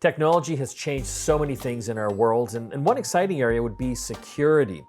Technology has changed so many things in our world, and one exciting area would be security.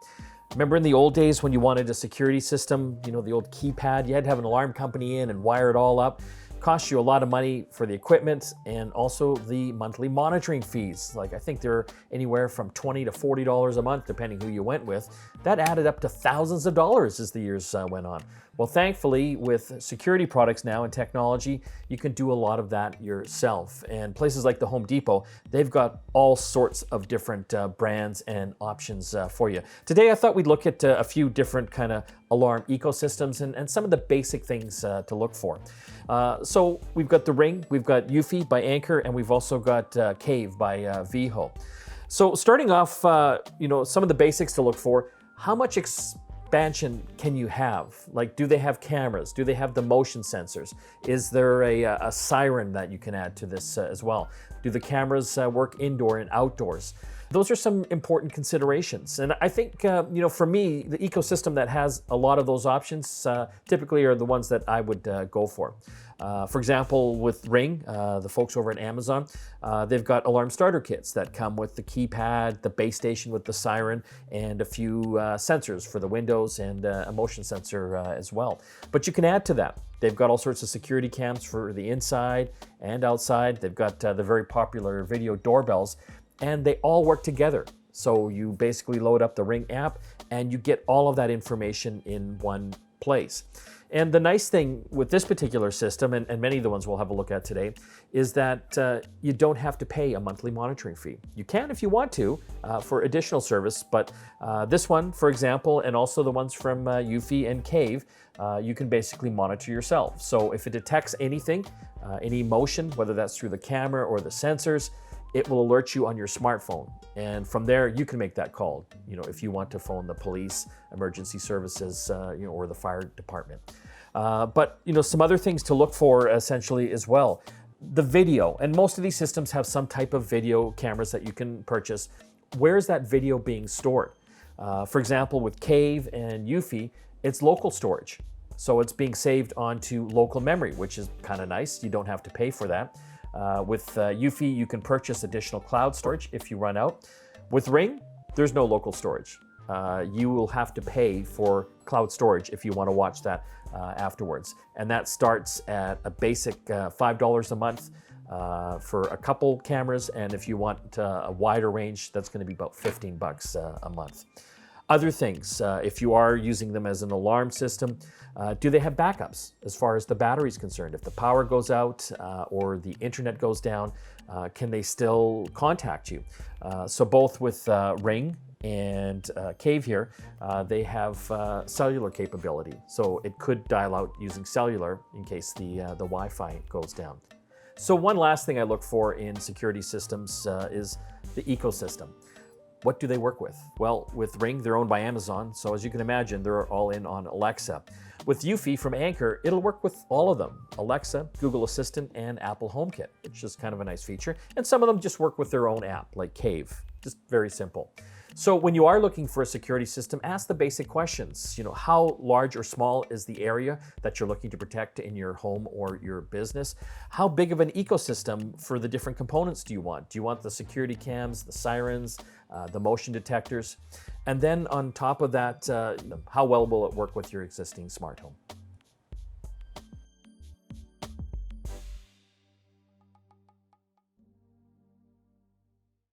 Remember in the old days when you wanted a security system, the old keypad, you had to have an alarm company in and wire it all up. Cost you a lot of money for the equipment and also the monthly monitoring fees. Like I think they're anywhere from $20 to $40 a month, depending who you went with. That added up to thousands of dollars as the years went on. Well, thankfully, with security products now and technology, you can do a lot of that yourself. And places like the Home Depot, they've got all sorts of different brands and options for you. Today, I thought we'd look at a few different kind of alarm ecosystems and some of the basic things to look for. So we've got the Ring, we've got Eufy by Anker, and we've also got Cave by Veho. So starting off, some of the basics to look for. How much expansion can you have? Like, do they have cameras? Do they have the motion sensors? Is there a siren that you can add to this as well? Do the cameras work indoor and outdoors? Those are some important considerations. And I think, for me, the ecosystem that has a lot of those options typically are the ones that I would go for. For example, with Ring, the folks over at Amazon, they've got alarm starter kits that come with the keypad, the base station with the siren, and a few sensors for the windows and a motion sensor as well. But you can add to that. They've got all sorts of security cams for the inside and outside. They've got the very popular video doorbells, and they all work together. So you basically load up the Ring app and you get all of that information in one place. And the nice thing with this particular system, and many of the ones we'll have a look at today, is that you don't have to pay a monthly monitoring fee. You can if you want to for additional service, but this one, for example, and also the ones from Eufy and Cave, you can basically monitor yourself. So if it detects anything, any motion, whether that's through the camera or the sensors, it will alert you on your smartphone. And from there, you can make that call, if you want to phone the police, emergency services, or the fire department. But some other things to look for essentially as well. The video, and most of these systems have some type of video cameras that you can purchase. Where is that video being stored? For example, with Cave and Eufy, it's local storage. So it's being saved onto local memory, which is kind of nice. You don't have to pay for that. With Eufy, you can purchase additional cloud storage if you run out. With Ring, there's no local storage. You will have to pay for cloud storage if you want to watch that afterwards. And that starts at a basic $5 a month for a couple cameras. And if you want a wider range, that's going to be about $15 a month. Other things, if you are using them as an alarm system, do they have backups as far as the battery is concerned? If the power goes out or the internet goes down, can they still contact you? So both with Ring and Cave here, they have cellular capability. So it could dial out using cellular in case the Wi-Fi goes down. So one last thing I look for in security systems is the ecosystem. What do they work with? Well, with Ring, they're owned by Amazon, so as you can imagine, they're all in on Alexa. With Eufy from Anker, it'll work with all of them: Alexa, Google Assistant, and Apple HomeKit, which is kind of a nice feature. And some of them just work with their own app, like Cave. Just very simple. So when you are looking for a security system, ask the basic questions. How large or small is the area that you're looking to protect in your home or your business? How big of an ecosystem for the different components do you want? Do you want the security cams, the sirens, the motion detectors? And then on top of that, how well will it work with your existing smart home?